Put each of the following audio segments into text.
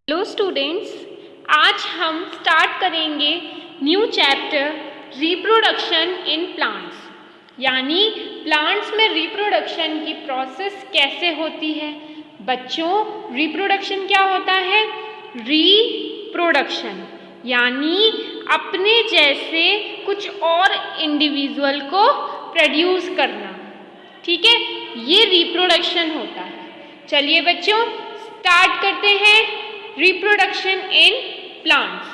Hello students, आज हम start करेंगे new chapter reproduction in plants. यानी प्लांट्स में रिप्रोडक्शन की प्रोसेस कैसे होती है। बच्चों, रिप्रोडक्शन क्या होता है? रिप्रोडक्शन यानी अपने जैसे कुछ और इंडिविजुअल को प्रोड्यूस करना। ठीक है, ये रिप्रोडक्शन होता है। चलिए बच्चों, स्टार्ट करते हैं। Reproduction in plants.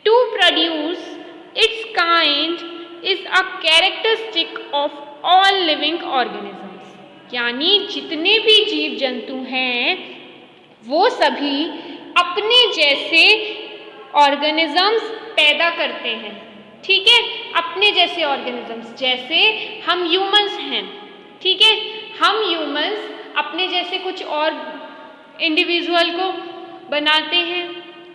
To produce its kind is a characteristic of all living organisms. यानी जितने भी जीव जंतु हैं वो सभी अपने जैसे ऑर्गेनिजम्स पैदा करते हैं। ठीक है, अपने जैसे ऑर्गेनिजम्स, जैसे हम ह्यूमंस हैं। ठीक है, हम ह्यूमंस अपने जैसे कुछ और इंडिविजुअल को बनाते हैं।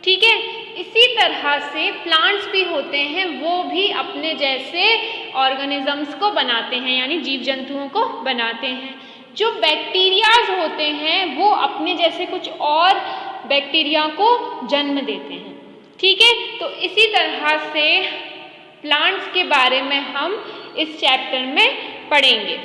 ठीक है, इसी तरह से प्लांट्स भी होते हैं, वो भी अपने जैसे ऑर्गेनिजम्स को बनाते हैं, यानी जीव जंतुओं को बनाते हैं। जो बैक्टीरियाज होते हैं वो अपने जैसे कुछ और बैक्टीरिया को जन्म देते हैं। ठीक है, तो इसी तरह से प्लांट्स के बारे में हम इस चैप्टर में पढ़ेंगे।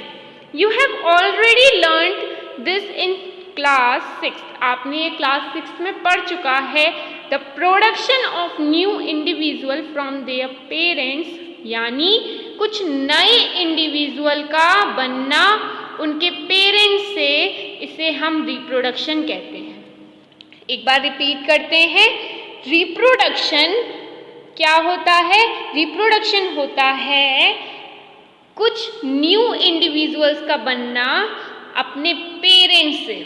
You have already learned this in class 6। आपने ये क्लास 6 में पढ़ चुका है। The production of new individual from their parents, यानी कुछ नए इंडिविजुअल का बनना उनके पेरेंट्स से, इसे हम रिप्रोडक्शन कहते हैं। एक बार रिपीट करते हैं, रिप्रोडक्शन क्या होता है? रिप्रोडक्शन होता है कुछ न्यू इंडिविजुअल्स का बनना अपने पेरेंट्स से।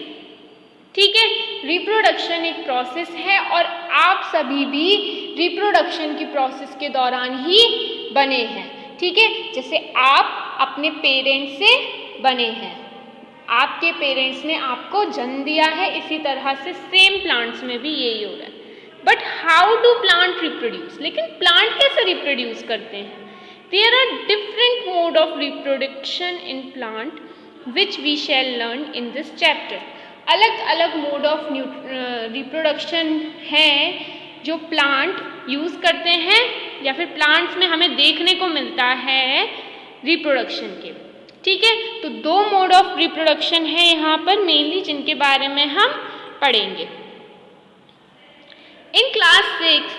ठीक है, रिप्रोडक्शन एक प्रोसेस है और आप सभी भी रिप्रोडक्शन की प्रोसेस के दौरान ही बने हैं। ठीक है, जैसे आप अपने पेरेंट्स से बने हैं, आपके पेरेंट्स ने आपको जन्म दिया है, इसी तरह से सेम प्लांट्स में भी यही हो रहा है। But how do plant reproduce? लेकिन प्लांट कैसे रिप्रोड्यूस करते हैं? There are different mode of reproduction in plant which we shall learn in this chapter. अलग अलग मोड ऑफ रिप्रोडक्शन हैं जो प्लांट यूज़ करते हैं या फिर प्लांट्स में हमें देखने को मिलता है रिप्रोडक्शन के। ठीक है, तो दो मोड ऑफ रिप्रोडक्शन है यहाँ पर मेनली, जिनके बारे में हम पढ़ेंगे। In class 6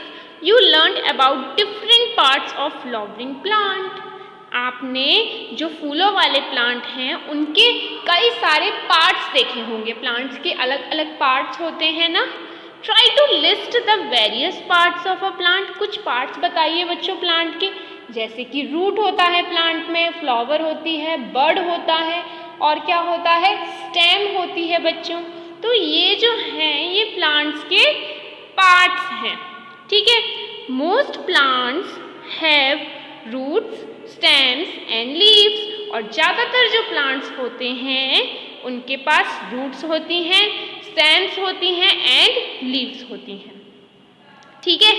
you learn about different parts of flowering plant. आपने जो फूलों वाले प्लांट हैं उनके कई सारे पार्ट्स देखे होंगे। प्लांट्स के अलग अलग पार्ट्स होते हैं ना। Try to list the various parts of a plant. कुछ पार्ट्स बताइए बच्चों प्लांट के, जैसे कि रूट होता है प्लांट में, फ्लावर होती है, बड होता है, और क्या होता है? स्टेम होती है बच्चों। तो ये जो हैं ये प्लांट्स के पार्ट्स हैं। ठीक है, most plants have roots, stems and leaves. और ज़्यादातर जो प्लांट्स होते हैं उनके पास रूट्स होती हैं, स्टेम्स होती हैं एंड लीव्स होती हैं। ठीक है,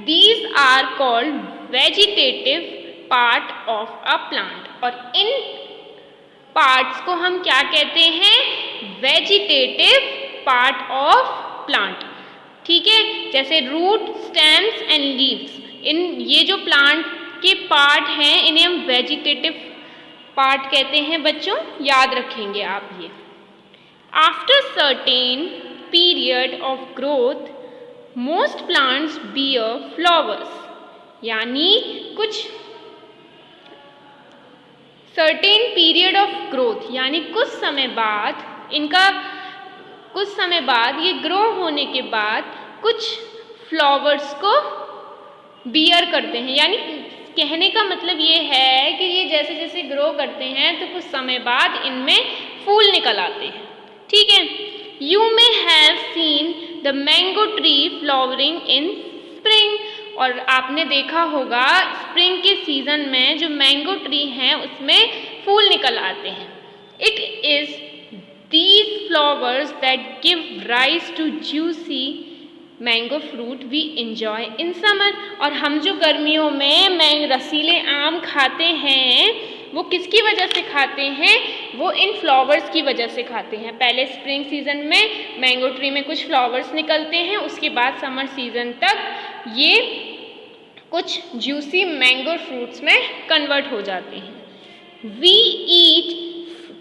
these are called vegetative part of a plant. और इन पार्ट्स को हम क्या कहते हैं? Vegetative part of plant. ठीक है, जैसे रूट, स्टेम्स एंड लीव्स, इन ये जो प्लांट के पार्ट हैं इन्हें हम वेजिटेटिव पार्ट कहते हैं बच्चों, याद रखेंगे आप ये। After certain period of growth most plants beer flowers. यानी कुछ सर्टेन पीरियड ऑफ ग्रोथ, यानी कुछ समय बाद ये ग्रो होने के बाद कुछ फ्लावर्स को बियर करते हैं। यानी कहने का मतलब ये है कि ये जैसे जैसे ग्रो करते हैं तो कुछ समय बाद इनमें फूल निकल आते हैं। ठीक है, you may have seen the mango tree flowering in spring. और आपने देखा होगा स्प्रिंग के सीजन में जो मैंगो ट्री हैं उसमें फूल निकल आते हैं। It is these flowers that give rise to juicy mango fruit we enjoy in summer. और हम जो गर्मियों में रसीले आम खाते हैं वो किसकी वजह से खाते हैं? वो इन फ्लावर्स की वजह से खाते हैं। पहले स्प्रिंग सीजन में मैंगो ट्री में कुछ फ्लावर्स निकलते हैं, उसके बाद समर सीजन तक ये कुछ जूसी मैंगो फ्रूट्स में कन्वर्ट हो जाते हैं। We eat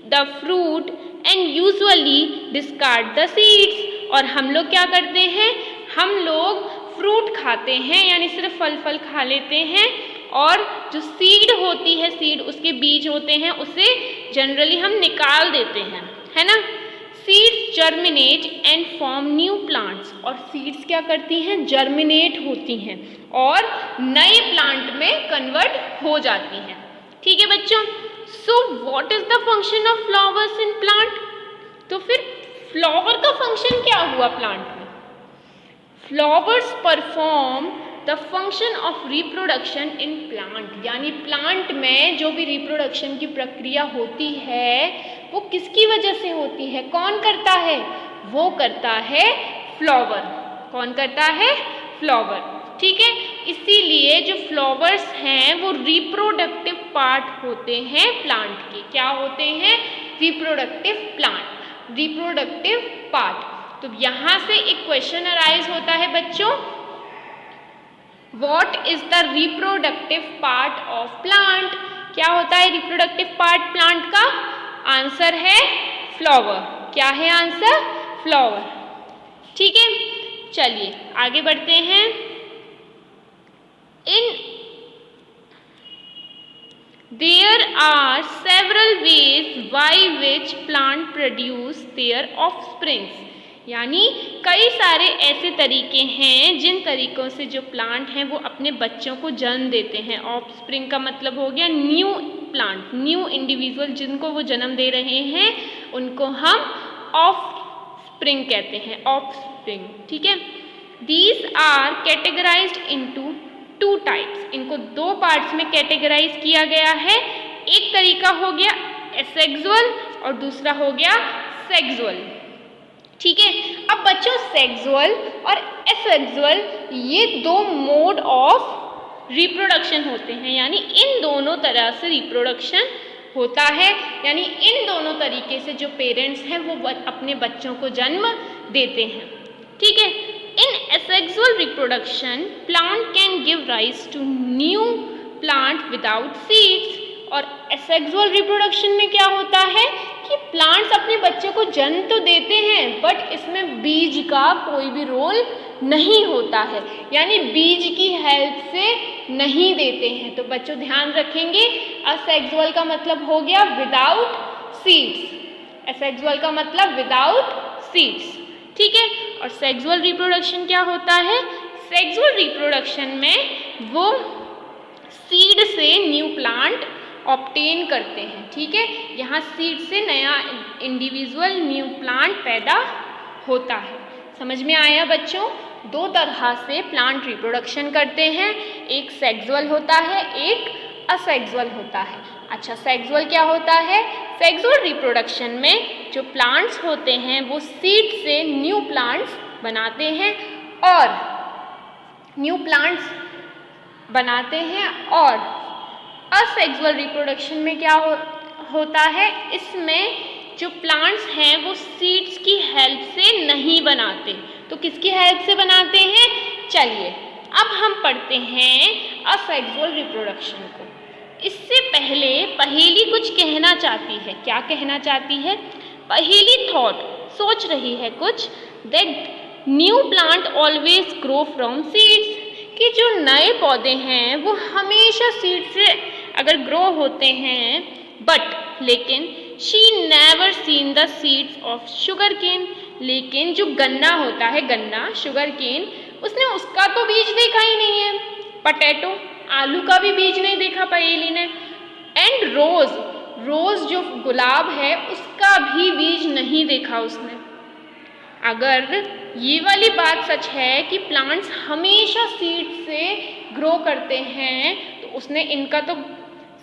the fruit and usually discard the seeds. और हम लोग क्या करते हैं? हम लोग फ्रूट खाते हैं, यानी सिर्फ फल खा लेते हैं, और जो सीड होती है, सीड उसके बीज होते हैं, उसे जनरली हम निकाल देते हैं, है ना। Seeds germinate and form new plants. और सीड्स क्या करती हैं? जर्मिनेट होती हैं और नए प्लांट में कन्वर्ट हो जाती हैं। ठीक है बच्चों। So what is the function of flowers in plant? तो फिर फ्लावर का फंक्शन क्या हुआ प्लांट में? Flowers perform the function of reproduction in plant, यानी प्लांट में जो भी रिप्रोडक्शन की प्रक्रिया होती है वो किसकी वजह से होती है? कौन करता है? वो करता है फ्लावर। कौन करता है? फ्लावर। ठीक है। इसीलिए जो फ्लावर्स हैं वो रिप्रोडक्टिव पार्ट होते हैं प्लांट के। क्या होते हैं? Reproductive part. तो यहां से एक क्वेश्चन अराइज होता है बच्चों, what is the reproductive part of plant? क्या होता है रिप्रोडक्टिव पार्ट प्लांट का? आंसर है फ्लावर। क्या है आंसर? फ्लावर। ठीक है, चलिए आगे बढ़ते हैं। There are several ways by which plant produce their offsprings, यानी कई सारे ऐसे तरीके हैं जिन तरीकों से जो प्लांट हैं वो अपने बच्चों को जन्म देते हैं। ऑफस्प्रिंग का मतलब हो गया न्यू प्लांट, न्यू इंडिविजुअल जिनको वो जन्म दे रहे हैं उनको हम ऑफस्प्रिंग कहते हैं, ऑफस्प्रिंग। ठीक है। These are categorized into two types. इनको दो पार्ट्स में कैटेगराइज किया गया है। एक तरीका हो गया एसेक्सुअल और दूसरा हो गया सेक्सुअल। ठीक है। अब बच्चों सेक्सुअल और एसेक्सुअल ये दो मोड ऑफ रिप्रोडक्शन होते हैं, यानी इन दोनों तरह से रिप्रोडक्शन होता है, यानी इन दोनों तरीके से जो पेरेंट्स हैं वो अपने बच्चों को जन्म देते हैं। ठीक है। In asexual reproduction, plant can give rise to new plant without seeds। और asexual reproduction में क्या होता है कि प्लांट्स अपने बच्चे को जन्म तो देते हैं बट इसमें बीज का कोई भी रोल नहीं होता है, यानी बीज की हेल्प से नहीं देते हैं। तो बच्चों ध्यान रखेंगे, asexual का मतलब हो गया विदाउट सीड्स। asexual का मतलब विदाउट सीड्स। ठीक है। और सेक्सुअल रिप्रोडक्शन क्या होता है? सेक्सुअल रिप्रोडक्शन में वो सीड से न्यू प्लांट ऑब्टेन करते हैं। ठीक है। यहाँ सीड से नया इंडिविजुअल न्यू प्लांट पैदा होता है। समझ में आया बच्चों? दो तरह से प्लांट रिप्रोडक्शन करते हैं, एक सेक्सुअल होता है, एक असेक्सुअल होता है। अच्छा, सेक्सुअल क्या होता है? सेक्सुअल रिप्रोडक्शन में जो प्लांट्स होते हैं वो सीड से न्यू प्लांट्स बनाते हैं और असेक्सुअल रिप्रोडक्शन में क्या होता है? इसमें जो प्लांट्स हैं वो सीड्स की हेल्प से नहीं बनाते, तो किसकी हेल्प से बनाते हैं? चलिए अब हम पढ़ते हैं असेक्सुअल रिप्रोडक्शन को। इससे पहले पहेली कुछ कहना चाहती है। क्या कहना चाहती है? पहेली थॉट सोच रही है कुछ, that new plant always grow from seeds, कि जो नए पौधे हैं वो हमेशा सीड से अगर ग्रो होते हैं, बट लेकिन she never seen the seeds of sugar cane, लेकिन जो गन्ना होता है, गन्ना शुगर केन, उसने उसका तो बीज देखा ही नहीं है। पटेटो आलू का भी बीज नहीं देखा पहेली ने। एंड रोज जो गुलाब है उसका भी बीज नहीं देखा उसने। अगर ये वाली बात सच है कि प्लांट्स हमेशा सीड से ग्रो करते हैं तो उसने इनका तो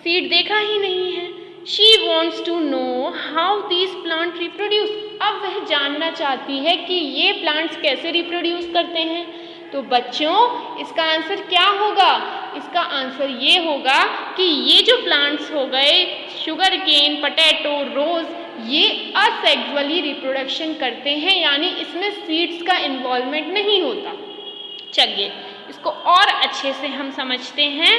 सीड देखा ही नहीं है। She wants to know how these plants reproduce। अब वह जानना चाहती है कि ये प्लांट्स कैसे रिप्रोड्यूस करते हैं। तो बच्चों इसका आंसर क्या होगा? इसका आंसर ये होगा कि ये जो प्लांट्स हो गए शुगर केन, पोटैटो, रोज, ये असेक्सुअली रिप्रोडक्शन करते हैं, यानी इसमें सीड्स का इन्वॉल्वमेंट नहीं होता। चलिए इसको और अच्छे से हम समझते हैं,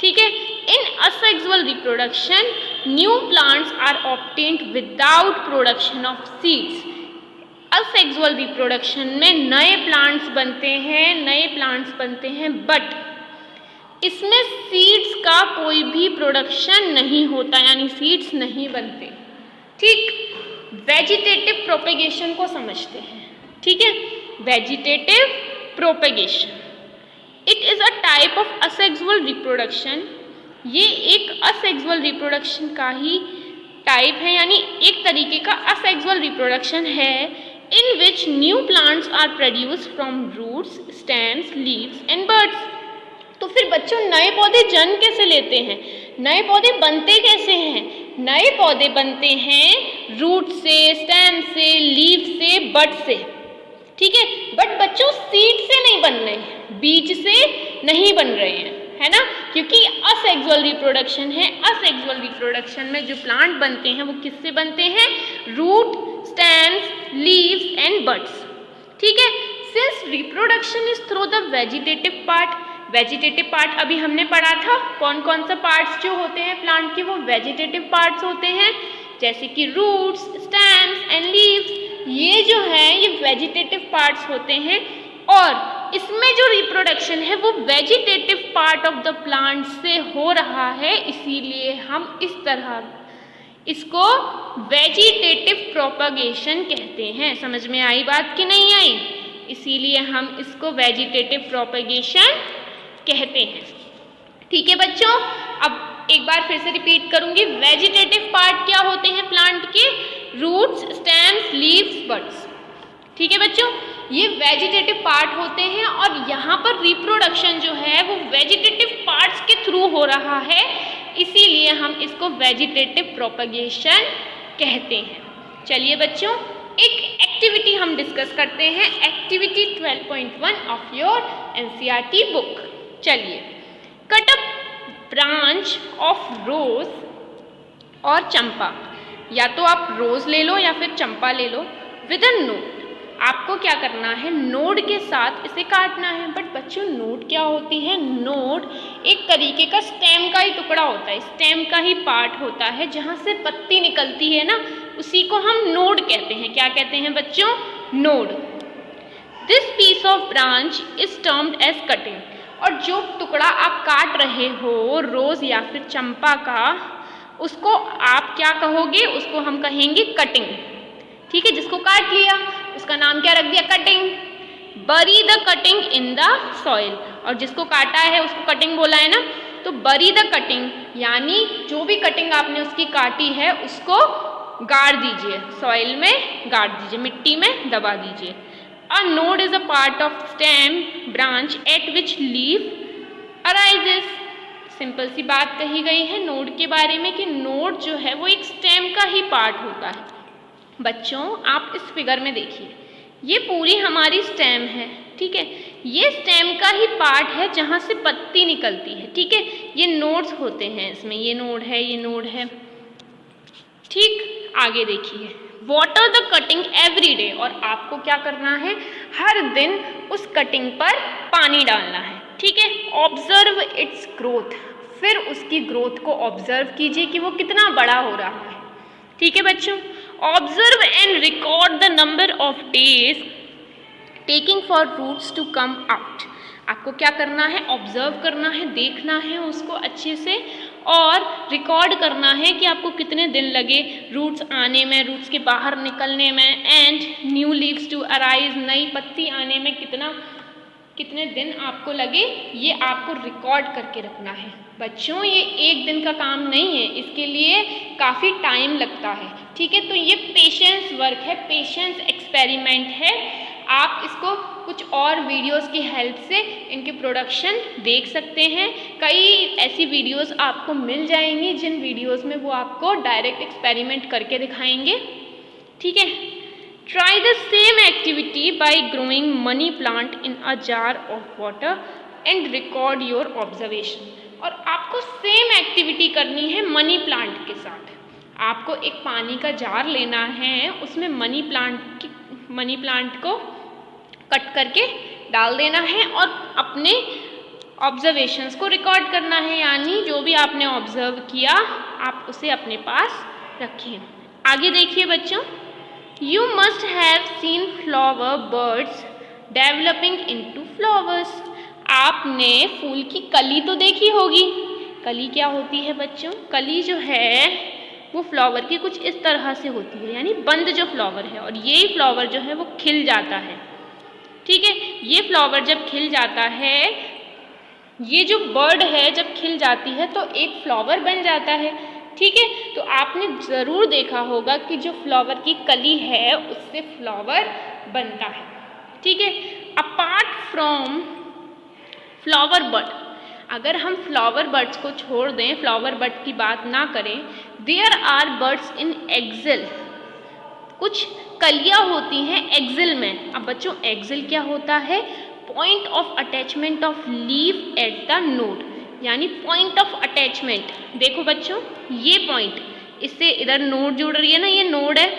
ठीक है। In asexual reproduction new plants are obtained without production of seeds. Asexual reproduction में नए प्लांट्स बनते हैं, बट इसमें सीड्स का कोई भी प्रोडक्शन नहीं होता, यानी सीड्स नहीं बनते, ठीक। वेजिटेटिव प्रोपेगेशन को समझते हैं, ठीक है। Vegetative propagation, it is a type of asexual reproduction. ये एक असेक्सुअल रिप्रोडक्शन का ही टाइप है, यानी एक तरीके का असेक्सुअल रिप्रोडक्शन है, in which new plants are produced from roots, stems, leaves and buds। तो फिर बच्चों नए पौधे जन्म कैसे लेते हैं, नए पौधे बनते कैसे हैं? नए पौधे बनते हैं रूट से, स्टेम से, लीफ से, बड से, ठीक है। बट बच्चों सीड से नहीं बन रहे हैं, बीज से नहीं बन रहे हैं, है ना, क्योंकि असेक्सुअल रिप्रोडक्शन है। असेक्सुअल रिप्रोडक्शन में जो प्लांट बनते हैं वो किससे बनते हैं? Root, stems, leaves and buds, ठीक है। Since reproduction is through the vegetative part, vegetative part अभी हमने पढ़ा था, कौन कौन सा पार्ट्स जो होते हैं प्लांट के वो वेजिटेटिव पार्ट्स होते हैं, जैसे कि रूट्स, स्टेम्स एंड लीव्स, ये जो है ये वेजिटेटिव पार्ट्स होते हैं। और इसमें जो रिप्रोडक्शन है वो vegetative part of the plant से हो रहा है, इसीलिए हम इस तरह इसको वेजिटेटिव प्रोपगेशन कहते हैं। समझ में आई बात कि नहीं आई? इसीलिए हम इसको वेजिटेटिव प्रोपगेशन कहते हैं, ठीक है बच्चों। अब एक बार फिर से रिपीट करूंगी, वेजिटेटिव पार्ट क्या होते हैं प्लांट के? रूट्स, स्टेम्स, लीव्स, बड्स, ठीक है बच्चों, ये वेजिटेटिव पार्ट होते हैं। और यहाँ पर रिप्रोडक्शन जो है वो वेजिटेटिव पार्ट्स के थ्रू हो रहा है, इसीलिए हम इसको वेजिटेटिव प्रोपगेशन कहते हैं। चलिए बच्चों एक एक्टिविटी हम डिस्कस करते हैं, activity 12.1 of your NCERT book. चलिए, cut a branch of rose और चंपा, या तो आप रोज ले लो या फिर चंपा ले लो, विद अ नोड। आपको क्या करना है? नोड के साथ इसे काटना है। बट बच्चों नोड क्या होती है? नोड एक तरीके का स्टेम का ही टुकड़ा होता है, स्टेम का ही पार्ट होता है, जहाँ से पत्ती निकलती है ना, उसी को हम नोड कहते हैं। क्या कहते हैं बच्चों? Node. This piece of branch is termed as cutting. और जो टुकड़ा आप काट रहे हो रोज या फिर चंपा का, उसको आप क्या कहोगे? उसको हम कहेंगे कटिंग, ठीक है। जिसको काट लिया उसका नाम क्या रख दिया? कटिंग। बरी the cutting in the soil, और जिसको काटा है उसको कटिंग बोला है ना, तो बरी द कटिंग यानी जो भी कटिंग आपने उसकी काटी है उसको गाड़ दीजिए, सॉइल में गाड़ दीजिए, मिट्टी में दबा दीजिए। A node is a part of stem branch at which leaf arises. Simple सी बात कही गई है नोड के बारे में कि नोड जो है वो एक स्टेम का ही पार्ट होता है। बच्चों आप इस फिगर में देखिए, ये पूरी हमारी स्टेम है, ठीक है। ये स्टेम का ही पार्ट है जहाँ से पत्ती निकलती है, ठीक है। ये नोड्स होते हैं इसमें, ये नोड है, ये नोड है, ठीक। आगे देखिए, water the cutting every day, और आपको क्या करना है? हर दिन उस कटिंग पर पानी डालना है, ठीक है। ऑब्जर्व इट्स ग्रोथ, फिर उसकी ग्रोथ को ऑब्जर्व कीजिए कि वो कितना बड़ा हो रहा है, ठीक है बच्चों। Observe and record the number of days taking for roots to come out. आपको क्या करना है? ऑब्जर्व करना है, देखना है उसको अच्छे से, और रिकॉर्ड करना है कि आपको कितने दिन लगे रूट्स आने में, रूट्स के बाहर निकलने में, and new leaves to arise, नई पत्ती आने में कितने दिन आपको लगे, ये आपको रिकॉर्ड करके रखना है। बच्चों ये एक दिन का काम नहीं है, इसके लिए काफ़ी टाइम लगता है, ठीक है। तो ये पेशेंस वर्क है, पेशेंस एक्सपेरिमेंट है। आप इसको कुछ और वीडियोस की हेल्प से इनके प्रोडक्शन देख सकते हैं। कई ऐसी वीडियोस आपको मिल जाएंगी जिन वीडियोस में वो आपको डायरेक्ट एक्सपेरिमेंट करके दिखाएंगे, ठीक है। Try the same activity by growing money plant in a jar of water and record your observation. और आपको सेम एक्टिविटी करनी है मनी प्लांट के साथ। आपको एक पानी का जार लेना है, उसमें मनी प्लांट को कट करके डाल देना है और अपने ऑब्जर्वेशंस को रिकॉर्ड करना है, यानी जो भी आपने ऑब्जर्व किया आप उसे अपने पास रखें। आगे देखिए बच्चों, you must have seen flower birds developing into flowers. आपने फूल की कली तो देखी होगी। कली क्या होती है बच्चों? कली जो है वो फ्लावर की कुछ इस तरह से होती है, यानी बंद जो फ्लावर है, और ये फ्लावर जो है वो खिल जाता है। ठीक है, ये फ्लावर जब खिल जाता है, ये जो बर्ड है जब खिल जाती है तो एक फ्लावर बन जाता है। ठीक है, तो आपने ज़रूर देखा होगा कि जो फ्लावर की कली है उससे फ्लावर बनता है। ठीक है, अपार्ट फ्रॉम फ्लावर बर्ड, अगर हम फ्लावर बर्ड्स को छोड़ दें, फ्लावर बर्ड की बात ना करें, there are birds in axil. कुछ कलियाँ होती हैं एक्सिल में। अब बच्चों एक्सिल क्या होता है? Point of attachment of leaf at the node, यानी पॉइंट ऑफ अटैचमेंट। देखो बच्चों, ये पॉइंट, इससे इधर नोड जुड़ रही है ना, ये नोड है,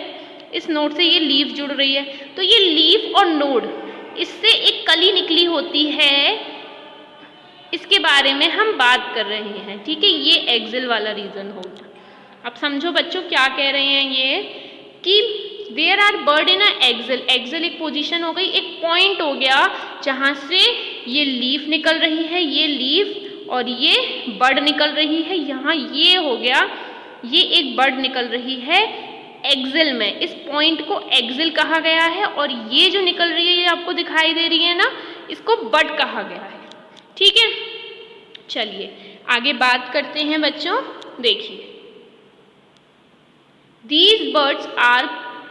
इस नोड से ये लीफ जुड़ रही है, तो ये लीफ और नोड, इससे एक कली निकली होती है, इसके बारे में हम बात कर रहे हैं। ठीक है, ये एक्सिल वाला रीजन होगा। अब समझो बच्चों क्या कह रहे हैं ये, कि there are bird in axil. Axil एक पोजीशन हो गई, एक पॉइंट हो गया जहाँ से ये लीफ निकल रही है, ये लीफ और ये बर्ड निकल रही है। यहाँ ये हो गया, ये एक बर्ड निकल रही है एक्सिल में। इस पॉइंट को एक्सिल कहा गया है, और ये जो निकल रही है, ये आपको दिखाई दे रही है ना, इसको बर्ड कहा गया है। ठीक है, चलिए आगे बात करते हैं बच्चों। देखिए, these birds are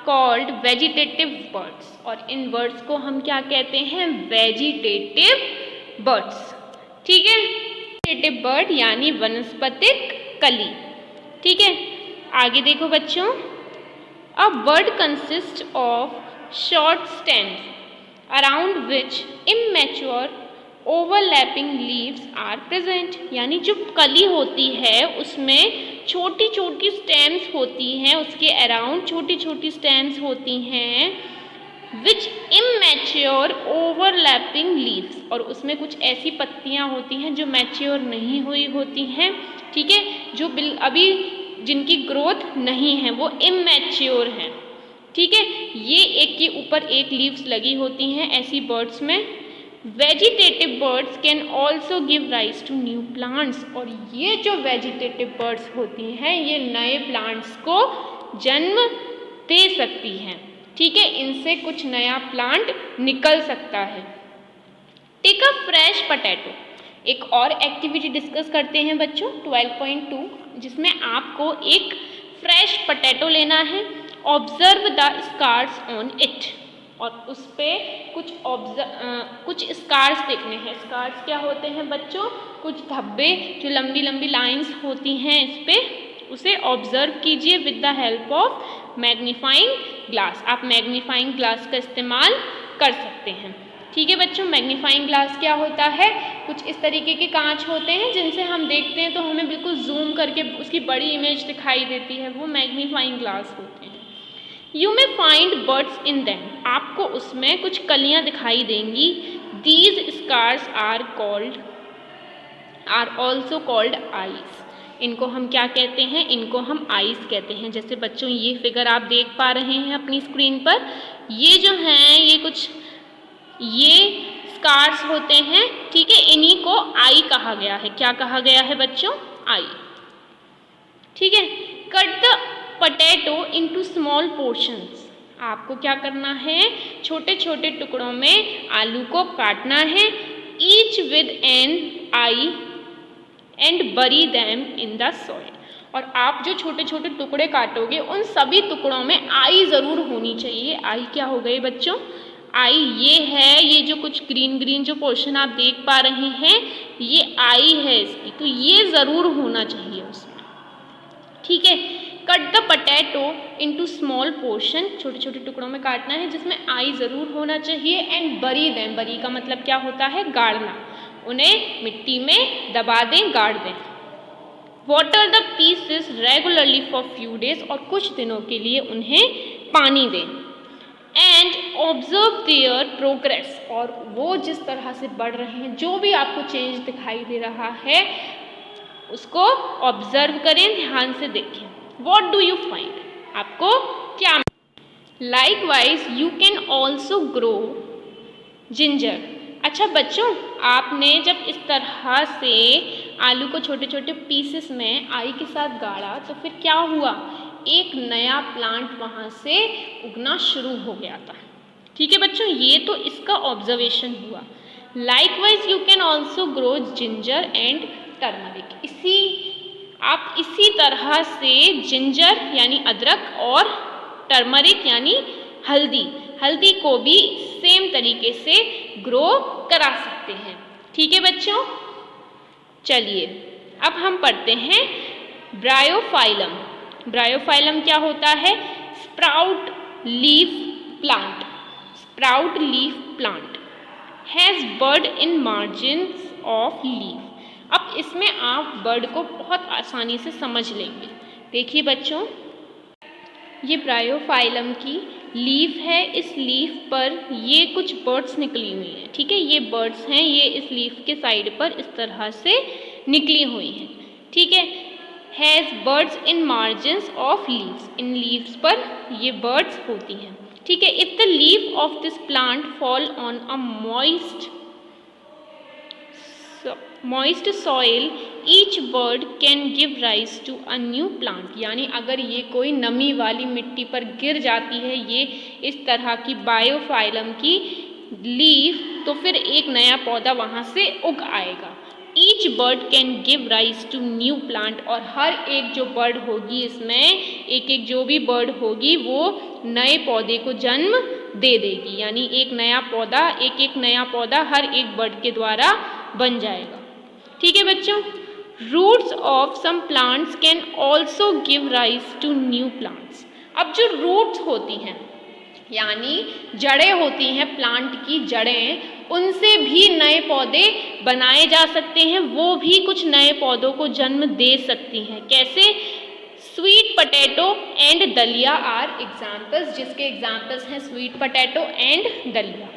called vegetative birds, और इन बर्ड्स को हम क्या कहते हैं? Vegetative birds. ठीक है, वेजिटेटिव बर्ड यानी वनस्पतिक कली। ठीक है, आगे देखो बच्चों, a bird consist of short stems around which immature overlapping leaves are present. यानी जो कली होती है उसमें छोटी छोटी स्टेम्स होती हैं, उसके अराउंड छोटी छोटी स्टेम्स होती हैं, विच इमैच्योर ओवरलैपिंग लीव्स, और उसमें कुछ ऐसी पत्तियां होती हैं जो मैच्योर नहीं हुई होती हैं। ठीक है, जो अभी जिनकी ग्रोथ नहीं है, वो इमैच्योर हैं। ठीक है, ये एक के ऊपर एक लीव्स लगी होती हैं ऐसी बर्ड्स में। Vegetative birds can also give rise to new plants, और ये जो वेजिटेटिव बर्ड्स होती हैं ये नए प्लांट्स को जन्म दे सकती हैं। ठीक है, इनसे कुछ नया प्लांट निकल सकता है। Take a fresh potato. एक और एक्टिविटी डिस्कस करते हैं बच्चों 12.2, जिसमें आपको एक फ्रेश पोटैटो लेना है। Observe the scars on it, और उस पर कुछ स्कार्स देखने हैं। स्कार्स क्या होते हैं बच्चों? कुछ धब्बे जो लंबी लंबी लाइंस होती हैं इस पर, उसे ऑब्जर्व कीजिए with the help of magnifying glass. आप मैग्नीफाइंग ग्लास का इस्तेमाल कर सकते हैं। ठीक है बच्चों, मैग्नीफाइंग ग्लास क्या होता है? कुछ इस तरीके के कांच होते हैं जिनसे हम देखते हैं तो हमें बिल्कुल जूम करके उसकी बड़ी इमेज दिखाई देती है, वो मैग्नीफाइंग ग्लास होते हैं। You may find birds in them, आपको उसमें कुछ कलियां दिखाई देंगी। These scars are also called eyes. इनको हम क्या कहते हैं? इनको हम आईज कहते हैं। जैसे बच्चों ये फिगर आप देख पा रहे हैं अपनी स्क्रीन पर, ये जो हैं ये स्कार्स होते हैं। ठीक है, इन्हीं को आई कहा गया है। क्या कहा गया है बच्चों? आई। ठीक है, cut the potato into small portions. आपको क्या करना है? छोटे छोटे टुकड़ों में आलू को काटना है। Each with an eye and bury them in the soil. और आप जो छोटे छोटे टुकड़े काटोगे उन सभी टुकड़ों में आई ज़रूर होनी चाहिए। आई क्या हो गई बच्चों? आई ये है, ये जो कुछ ग्रीन ग्रीन जो पोर्शन आप देख पा रहे हैं ये आई है इसकी, तो ये ज़रूर होना चाहिए उसमें। ठीक है, cut the potato into small portion, छोटे छोटे टुकड़ों में काटना है जिसमें आई ज़रूर होना चाहिए। एंड बरी देम, बरी का मतलब क्या होता है? गाड़ना। उन्हें मिट्टी में दबा दें, गाड़ दें। Water the pieces regularly for few days, और कुछ दिनों के लिए उन्हें पानी दें। एंड ऑब्जर्व देयर प्रोग्रेस, और वो जिस तरह से बढ़ रहे हैं, जो भी आपको चेंज दिखाई दे रहा है उसको ऑब्जर्व करें, ध्यान से देखें। वॉट डू यू फाइंड, आपको क्या। Likewise you can also grow ginger. अच्छा बच्चों, आपने जब इस तरह से आलू को छोटे छोटे पीसेस में आई के साथ गाड़ा तो फिर क्या हुआ, एक नया प्लांट वहाँ से उगना शुरू हो गया था। ठीक है बच्चों, ये तो इसका ऑब्जर्वेशन हुआ। Likewise you can also grow ginger and turmeric. आप इसी तरह से जिंजर यानी अदरक और टर्मरिक यानी हल्दी को भी सेम तरीके से ग्रो करा सकते हैं। ठीक है बच्चों, चलिए अब हम पढ़ते हैं ब्रायोफाइलम। ब्रायोफाइलम क्या होता है, sprout leaf plant has bird in margins of leaf. अब इसमें आप बर्ड को बहुत आसानी से समझ लेंगे। देखिए बच्चों, ये ब्रायोफाइलम की लीफ है, इस लीफ पर ये कुछ बर्ड्स निकली हुई हैं। ठीक है, ये बर्ड्स हैं, ये इस लीफ के साइड पर इस तरह से निकली हुई हैं। ठीक है, has birds in margins of leaves, इन लीव्स पर ये बर्ड्स होती हैं। ठीक है, if the leaf of this plant fall on a moist soil each bird can give rise to a new plant. यानी अगर ये कोई नमी वाली मिट्टी पर गिर जाती है ये इस तरह की बायोफाइलम की लीफ, तो फिर एक नया पौधा वहाँ से उग आएगा। Each bird can give rise to new plant, और हर एक जो बर्ड होगी इसमें, एक जो भी बर्ड होगी वो नए पौधे को जन्म दे देगी। यानी एक नया पौधा हर एक बर्ड के द्वारा बन जाएगा। ठीक है बच्चों, roots of some plants can also give rise to new plants. अब जो रूट्स होती हैं यानी जड़ें होती हैं, प्लांट की जड़ें, उनसे भी नए पौधे बनाए जा सकते हैं, वो भी कुछ नए पौधों को जन्म दे सकती हैं। कैसे, स्वीट पोटैटो एंड दलिया आर एग्जाम्पल्स, जिसके एग्जाम्पल्स हैं स्वीट पोटैटो एंड दलिया।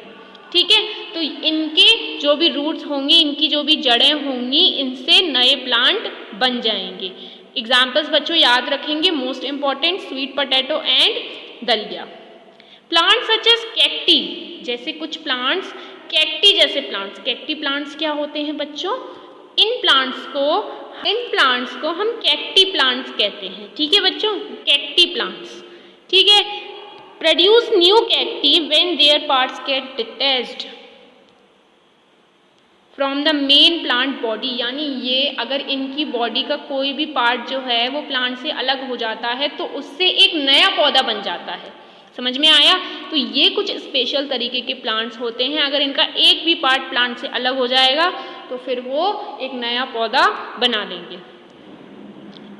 ठीक है, तो इनके जो भी रूट्स होंगी, इनकी जो भी जड़ें होंगी, इनसे नए प्लांट बन जाएंगे। एग्जाम्पल्स बच्चों याद रखेंगे, most important sweet potato and दलिया। प्लांट्स सच एज कैक्टी, जैसे कुछ प्लांट्स, कैक्टी जैसे प्लांट्स। कैक्टी प्लांट्स क्या होते हैं बच्चों, इन प्लांट्स को हम कैक्टी प्लांट्स कहते हैं। ठीक है बच्चों, कैक्टी प्लांट्स। ठीक है, produce new cacti when their parts get detached from the main plant body. यानी ये अगर इनकी बॉडी का कोई भी पार्ट जो है वो प्लांट से अलग हो जाता है तो उससे एक नया पौधा बन जाता है। समझ में आया? तो ये कुछ स्पेशल तरीके के प्लांट्स होते हैं, अगर इनका एक भी पार्ट प्लांट से अलग हो जाएगा तो फिर वो एक नया पौधा बना लेंगे।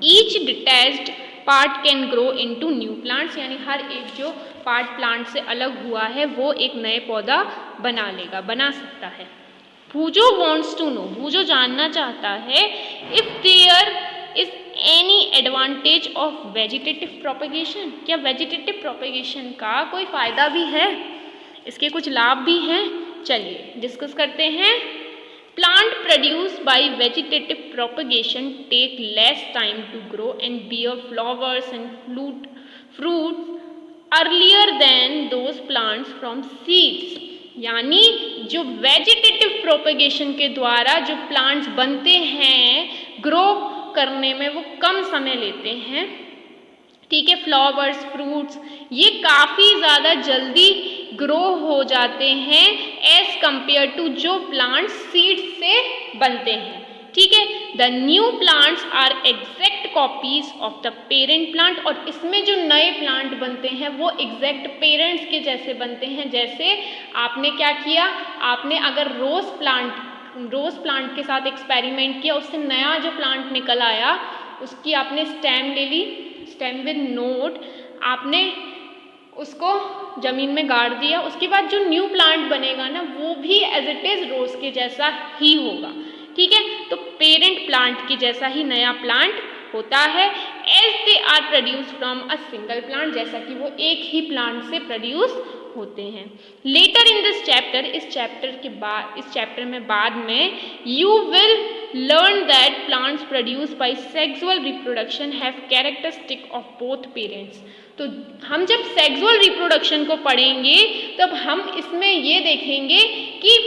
Each detached part can grow into new plants, यानी हर एक जो पार्ट प्लांट से अलग हुआ है वो एक नए पौधा बना सकता है। Boojho wants to know, Boojho जानना चाहता है, if there is any advantage of vegetative propagation, क्या वेजिटेटिव प्रोपेगेशन का कोई फ़ायदा भी है, इसके कुछ लाभ भी हैं। चलिए डिस्कस करते हैं। Plant produce by vegetative propagation take less time to grow and bear flowers and fruits earlier than those plants from seeds. यानी जो वेजिटेटिव प्रोपेगेशन के द्वारा जो प्लांट्स बनते हैं, ग्रो करने में वो कम समय लेते हैं। ठीक है, फ्लावर्स, फ्रूट्स ये काफ़ी ज़्यादा जल्दी ग्रो हो जाते हैं एज कंपेयर टू जो प्लांट्स सीड्स से बनते हैं। ठीक है, the new plants are exact copies of the parent plant, और इसमें जो नए प्लांट बनते हैं वो एग्जैक्ट पेरेंट्स के जैसे बनते हैं। जैसे आपने क्या किया, आपने अगर रोज़ प्लांट के साथ एक्सपेरिमेंट किया, उससे नया जो प्लांट निकल आया उसकी आपने स्टेम ले ली, स्टेम विद नोड, आपने उसको ज़मीन में गाड़ दिया, उसके बाद जो न्यू प्लांट बनेगा ना वो भी एज इट इज़ रोज़ के जैसा ही होगा, ठीक है। तो पेरेंट प्लांट के जैसा ही नया प्लांट होता है as they are produce from a single plant, जैसा कि वो एक ही प्लांट से प्रोड्यूस होते हैं। लेटर इन दिस चैप्टर, इस चैप्टर में बाद में you will learn that plants produce by sexual reproduction have characteristic of both parents. तो हम जब सेक्सुअल रिप्रोडक्शन को पढ़ेंगे तब हम इसमें ये देखेंगे कि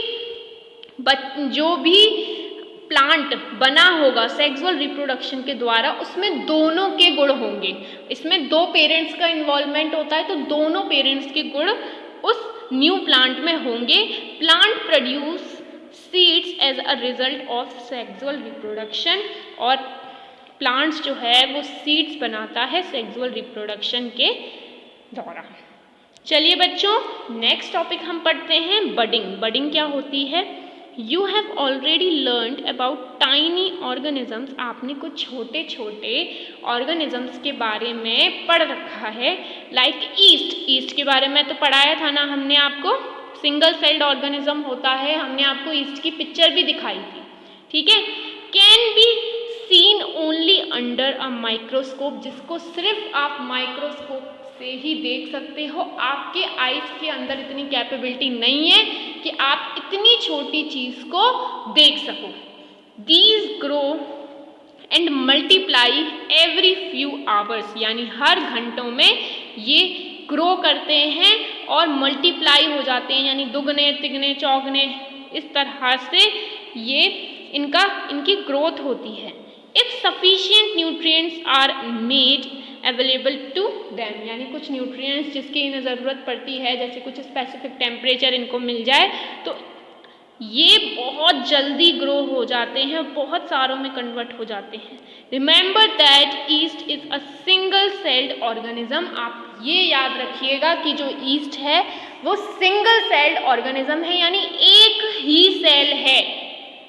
जो भी प्लांट बना होगा सेक्सुअल रिप्रोडक्शन के द्वारा उसमें दोनों के गुण होंगे। इसमें दो पेरेंट्स का इन्वॉल्वमेंट होता है तो दोनों पेरेंट्स के गुण उस न्यू प्लांट में होंगे। Plant produce seeds as a result of sexual reproduction, और प्लांट्स जो है वो सीड्स बनाता है सेक्सुअल रिप्रोडक्शन के द्वारा। चलिए बच्चों, नेक्स्ट टॉपिक हम पढ़ते हैं बडिंग। बडिंग क्या होती है? You have already learned about tiny organisms. आपने कुछ छोटे छोटे ऑर्गेनिजम्स के बारे में पढ़ रखा है, लाइक ईस्ट। ईस्ट के बारे में तो पढ़ाया था ना हमने आपको, सिंगल सेल्ड ऑर्गेनिज्म होता है, हमने आपको ईस्ट की पिक्चर भी दिखाई थी, ठीक है। Can be seen only under a microscope, जिसको सिर्फ आप माइक्रोस्कोप से ही देख सकते हो। आपके आइज के अंदर इतनी कैपेबिलिटी नहीं है कि आप इतनी छोटी चीज को देख सको। These grow and multiply every few hours, यानी हर घंटों में ये ग्रो करते हैं और मल्टीप्लाई हो जाते हैं, यानी दुगने तिगने चौगने, इस तरह से ये इनकी ग्रोथ होती है। If sufficient nutrients are made available to them, यानी कुछ न्यूट्रिएंट्स जिसकी इन्हें ज़रूरत पड़ती है, जैसे कुछ स्पेसिफिक टेम्परेचर इनको मिल जाए तो ये बहुत जल्दी ग्रो हो जाते हैं, बहुत सारों में कन्वर्ट हो जाते हैं। Remember that east is a single celled organism. आप ये याद रखिएगा कि जो ईस्ट है वो सिंगल सेल्ड ऑर्गेनिज्म है, यानी एक ही सेल है,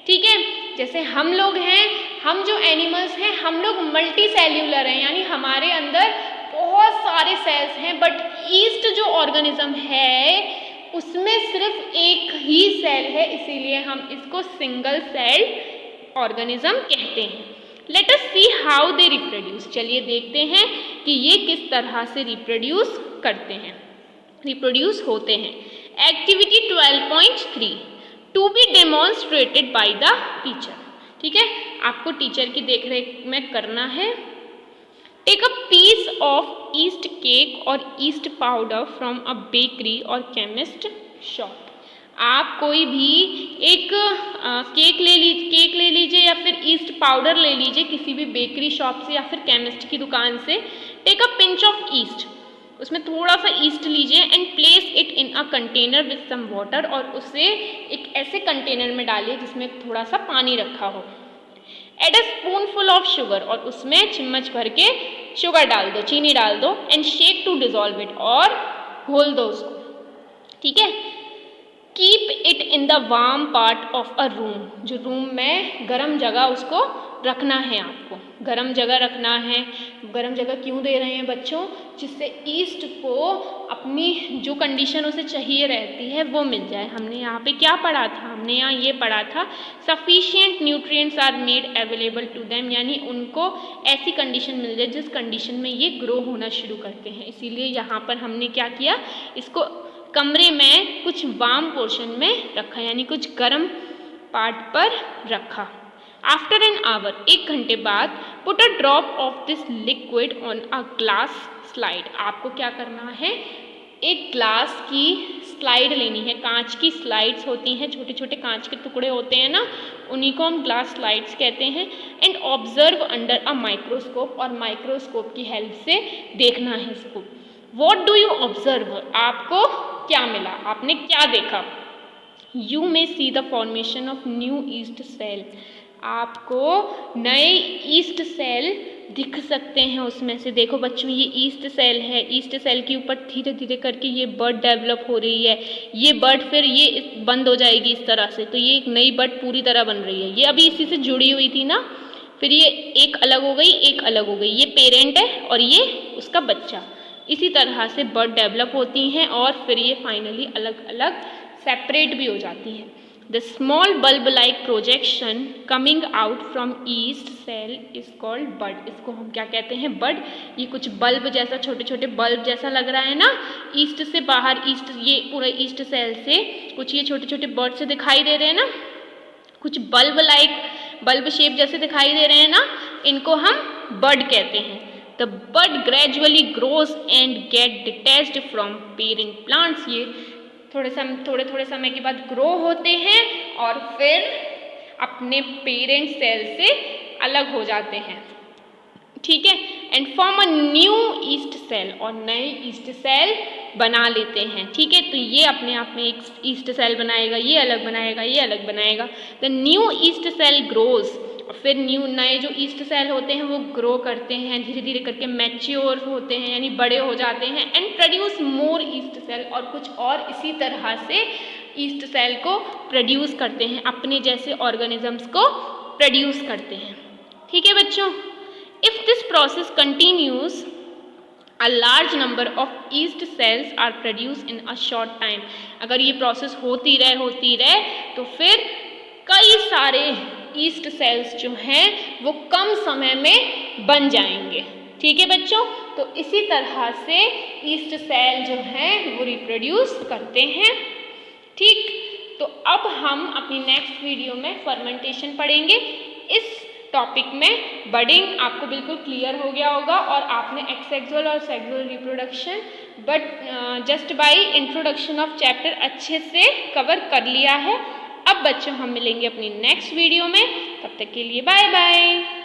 ठीक है। जैसे हम लोग हैं, हम जो एनिमल्स हैं, हम लोग मल्टी सेल्यूलर हैं, यानी हमारे अंदर बहुत सारे सेल्स हैं, बट ईस्ट जो ऑर्गेनिज्म है उसमें सिर्फ एक ही सेल है, इसीलिए हम इसको सिंगल सेल्ड ऑर्गेनिज्म कहते हैं। Let us see how they reproduce. चलिए देखते हैं कि ये किस तरह से रिप्रोड्यूस करते हैं, रिप्रोड्यूस होते हैं। Activity 12.3 to be demonstrated by the teacher, ठीक है। आपको टीचर की देखरेख में करना है। Take a piece of yeast cake और yeast powder from a bakery और केमिस्ट शॉप। आप कोई भी एक केक ले लीजिए या फिर ईस्ट पाउडर ले लीजिए किसी भी बेकरी शॉप से या फिर केमिस्ट की दुकान से। Take a pinch of yeast, उसमें थोड़ा सा ईस्ट लीजिए and place it in a container with some water, और उसे एक ऐसे कंटेनर में डालिए जिसमें थोड़ा सा पानी रखा हो। Add a spoonful of sugar, और उसमें चम्मच भर के शुगर डाल दो, चीनी डाल दो। And shake to dissolve it, और घोल दो उसको, ठीक है। Keep it in the warm part of a room, जो रूम में गर्म जगह उसको रखना है, आपको गर्म जगह रखना है। गर्म जगह क्यों दे रहे हैं बच्चों? जिससे ईस्ट को अपनी जो कंडीशन उसे चाहिए रहती है वो मिल जाए। हमने यहाँ पे क्या पढ़ा था? हमने यहाँ ये पढ़ा था sufficient nutrients are made available to them, यानी उनको ऐसी कंडीशन मिल जाए जिस कंडीशन में ये ग्रो होना शुरू करते हैं। इसीलिए यहाँ पर हमने क्या किया, इसको कमरे में कुछ वार्म पोर्शन में रखा, यानी कुछ गर्म पार्ट पर रखा। आफ्टर एन आवर, 1 घंटे बाद, put a drop of this liquid on a glass slide. आपको क्या करना है, एक ग्लास की स्लाइड लेनी है, कांच की स्लाइड्स होती हैं, छोटे छोटे कांच के टुकड़े होते हैं ना, उन्हीं को हम ग्लास स्लाइड्स कहते हैं। And observe under a microscope, और माइक्रोस्कोप की हेल्प से देखना है इसको। वॉट डू यू ऑब्जर्व, आपको क्या मिला, आपने क्या देखा? You may see the formation of new yeast cell, आपको नए ईस्ट सेल दिख सकते हैं उसमें से। देखो बच्चों, ये ईस्ट सेल है, ईस्ट सेल के ऊपर धीरे धीरे करके ये बर्ड डेवलप हो रही है। ये बर्ड फिर ये बंद हो जाएगी इस तरह से, तो ये एक नई बर्ड पूरी तरह बन रही है। ये अभी इसी से जुड़ी हुई थी ना, फिर ये एक अलग हो गई, एक अलग हो गई। ये पेरेंट है और ये उसका बच्चा। इसी तरह से बड डेवलप होती हैं और फिर ये फाइनली अलग अलग सेपरेट भी हो जाती हैं। The small bulb like projection coming out from yeast cell is called bud. इसको हम क्या कहते हैं? बड। ये कुछ बल्ब जैसा, छोटे छोटे बल्ब जैसा लग रहा है ना, ईस्ट से बाहर, ईस्ट, ये पूरा ईस्ट सेल से कुछ ये छोटे छोटे बर्ड से दिखाई दे रहे हैं ना, कुछ बल्ब लाइक, बल्ब शेप जैसे दिखाई दे रहे हैं ना, इनको हम बड कहते हैं। The bud gradually grows and get detached from parent plants. ये थोड़े थोड़े समय के बाद ग्रो होते हैं और फिर अपने पेरेंट सेल से अलग हो जाते हैं, ठीक है, and form a new yeast cell, और नए ईस्ट सेल बना लेते हैं, ठीक है। तो ये अपने आप में एक ईस्ट सेल बनाएगा, ये अलग बनाएगा, ये अलग बनाएगा। The new yeast cell grows, और फिर नए जो ईस्ट सेल होते हैं वो ग्रो करते हैं, धीरे धीरे करके मैच्योर होते हैं, यानी बड़े हो जाते हैं, and produce more yeast cell, और कुछ और इसी तरह से ईस्ट सेल को प्रोड्यूस करते हैं, अपने जैसे ऑर्गेनिजम्स को प्रोड्यूस करते हैं, ठीक है बच्चों। If this process continues, a large number of yeast cells are produced in a short time. अगर ये प्रोसेस होती रहे तो फिर कई सारे ईस्ट सेल्स जो हैं वो कम समय में बन जाएंगे, ठीक है बच्चों। तो इसी तरह से ईस्ट सेल जो हैं वो रिप्रोड्यूस करते हैं, ठीक। तो अब हम अपनी नेक्स्ट वीडियो में फर्मेंटेशन पढ़ेंगे। इस टॉपिक में बडिंग आपको बिल्कुल क्लियर हो गया होगा और आपने एक्सेक्सुअल और sexual reproduction just by introduction of chapter अच्छे से कवर कर लिया है। अब बच्चों हम मिलेंगे अपनी नेक्स्ट वीडियो में, तब तक के लिए बाय बाय।